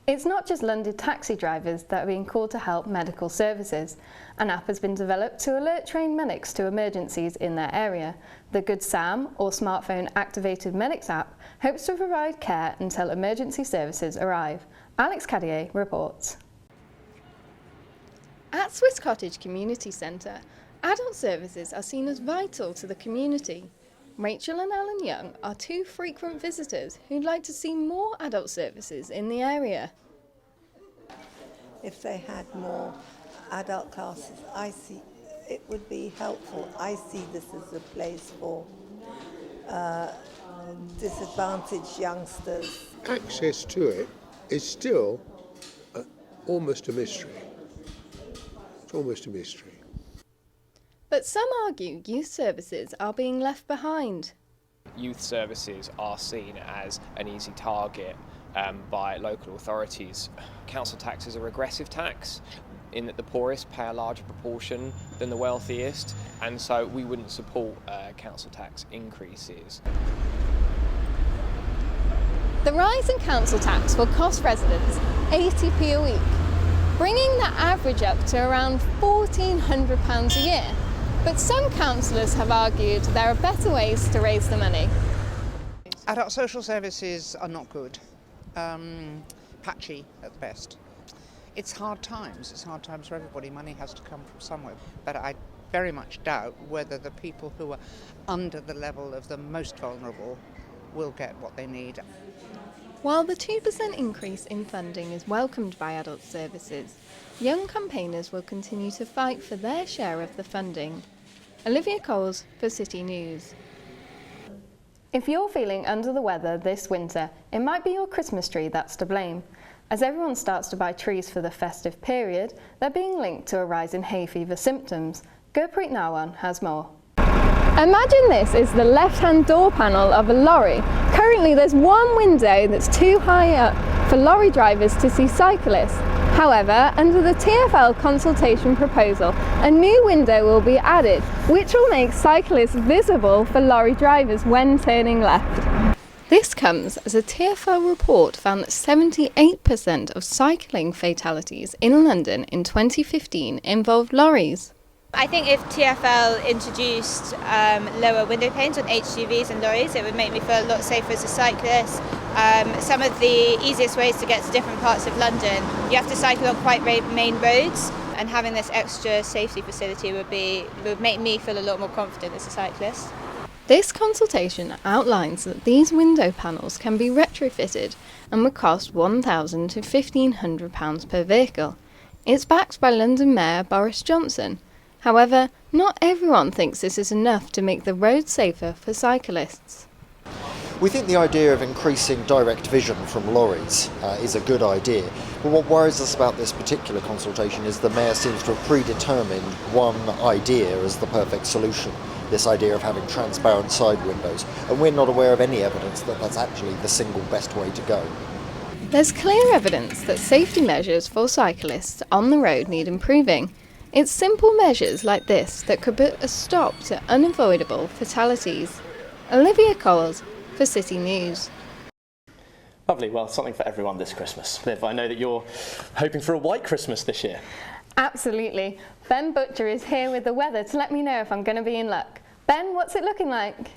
It's not just London taxi drivers that are being called to help medical services. An app has been developed to alert trained medics to emergencies in their area. The Good Sam, or smartphone activated medics app, hopes to provide care until emergency services arrive. Alex Cadier reports. At Swiss Cottage Community Centre, adult services are seen as vital to the community. Rachel and Alan Young are two frequent visitors who'd like to see more adult services in the area. If they had more adult classes, I see it would be helpful. I see this as a place for disadvantaged youngsters. Access to it is still almost a mystery. It's almost a mystery. But some argue youth services are being left behind. Youth services are seen as an easy target by local authorities. Council tax is a regressive tax in that the poorest pay a larger proportion than the wealthiest, and so we wouldn't support council tax increases. The rise in council tax will cost residents 80p a week, bringing the average up to around £1,400 a year. But some councillors have argued there are better ways to raise the money. Adult social services are not good, patchy at best. It's hard times for everybody, money has to come from somewhere. But I very much doubt whether the people who are under the level of the most vulnerable will get what they need. While the 2% increase in funding is welcomed by adult services, young campaigners will continue to fight for their share of the funding. Olivia Coles for City News. If you're feeling under the weather this winter, it might be your Christmas tree that's to blame. As everyone starts to buy trees for the festive period, they're being linked to a rise in hay fever symptoms. Gurpreet Nawan has more. Imagine this is the left-hand door panel of a lorry. Currently there's one window that's too high up for lorry drivers to see cyclists. However, under the TfL consultation proposal, a new window will be added, which will make cyclists visible for lorry drivers when turning left. This comes as a TfL report found that 78% of cycling fatalities in London in 2015 involved lorries. I think if TfL introduced lower window panes on HGVs and lorries, it would make me feel a lot safer as a cyclist. Some of the easiest ways to get to different parts of London, you have to cycle on quite main roads, and having this extra safety facility would make me feel a lot more confident as a cyclist. This consultation outlines that these window panels can be retrofitted and would cost £1,000 to £1,500 per vehicle. It's backed by London Mayor Boris Johnson. However, not everyone thinks this is enough to make the road safer for cyclists. We think the idea of increasing direct vision from lorries is a good idea, but what worries us about this particular consultation is the Mayor seems to have predetermined one idea as the perfect solution, this idea of having transparent side windows, and we're not aware of any evidence that that's actually the single best way to go. There's clear evidence that safety measures for cyclists on the road need improving. It's simple measures like this that could put a stop to unavoidable fatalities. Olivia Coles for City News. Lovely, well, something for everyone this Christmas. Liv, I know that you're hoping for a white Christmas this year. Absolutely. Ben Butcher is here with the weather to let me know if I'm going to be in luck. Ben, what's it looking like?